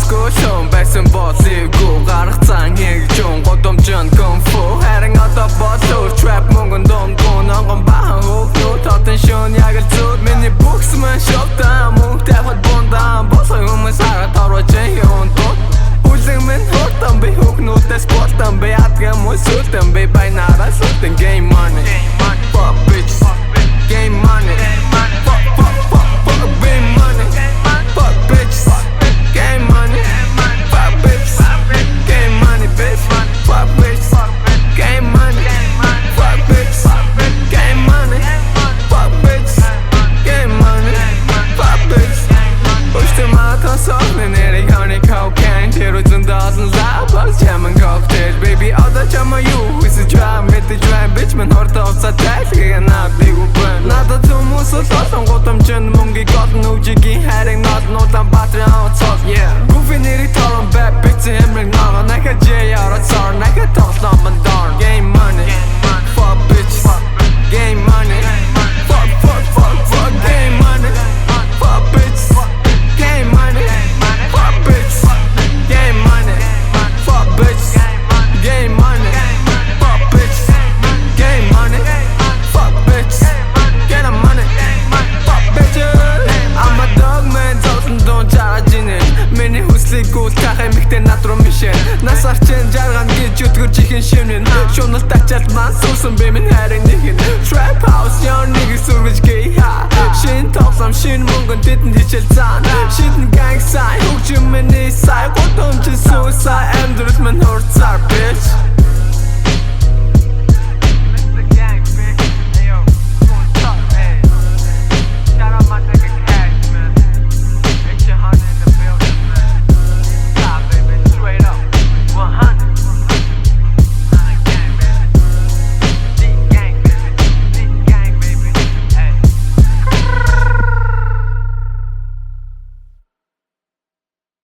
Босгүй шон байсан боцыг гаргацсан нэг жон годомжон конфу харин одоо боцоо trap мөнгөн донгон ангон бахан хөвнө татан шон яг л зүд миний боксман шоптаа мөнгө тавхад бондан босоо хүмүүс хараад орожээ юм дот үлэн мен хортан би хөвнөтэй спортан би атгам мөсөлтэн би байнараа сүтэн game money fuck bitch game money Baby, all that I'm a you is a drive, make the drive, bitch, man, hard off, so tight, and not the open. Not the two moves, so I'm got them chin, monkey, got no jiggy, heading not, I'm battery out, yeah. Goofy, nearly torn back, bitch, him, ring, now, and I can J out, it's all, and I can talk, some and darn. Game money, fuck, bitch, game money, fuck, game money, fuck, bitch, game money, fuck, bitch, game money, fuck, bitch. Game money, fuck bitch. Game money, fuck bitch. Get the money, fuck bitches. I'm a dog man, don't charge in it. Миний хүслийг гүйлтэх эмэгтэй над руу мишээ. Нас арчин жарган гэж өтгөр чихэн шимнэн. Шунал тачаад маань суусан би минь хайрын нэгэн. Trap house яон нэг сүрвэж гей ха. Шин тоглоом шин мөнгөн тэдэнд хичээл цаан.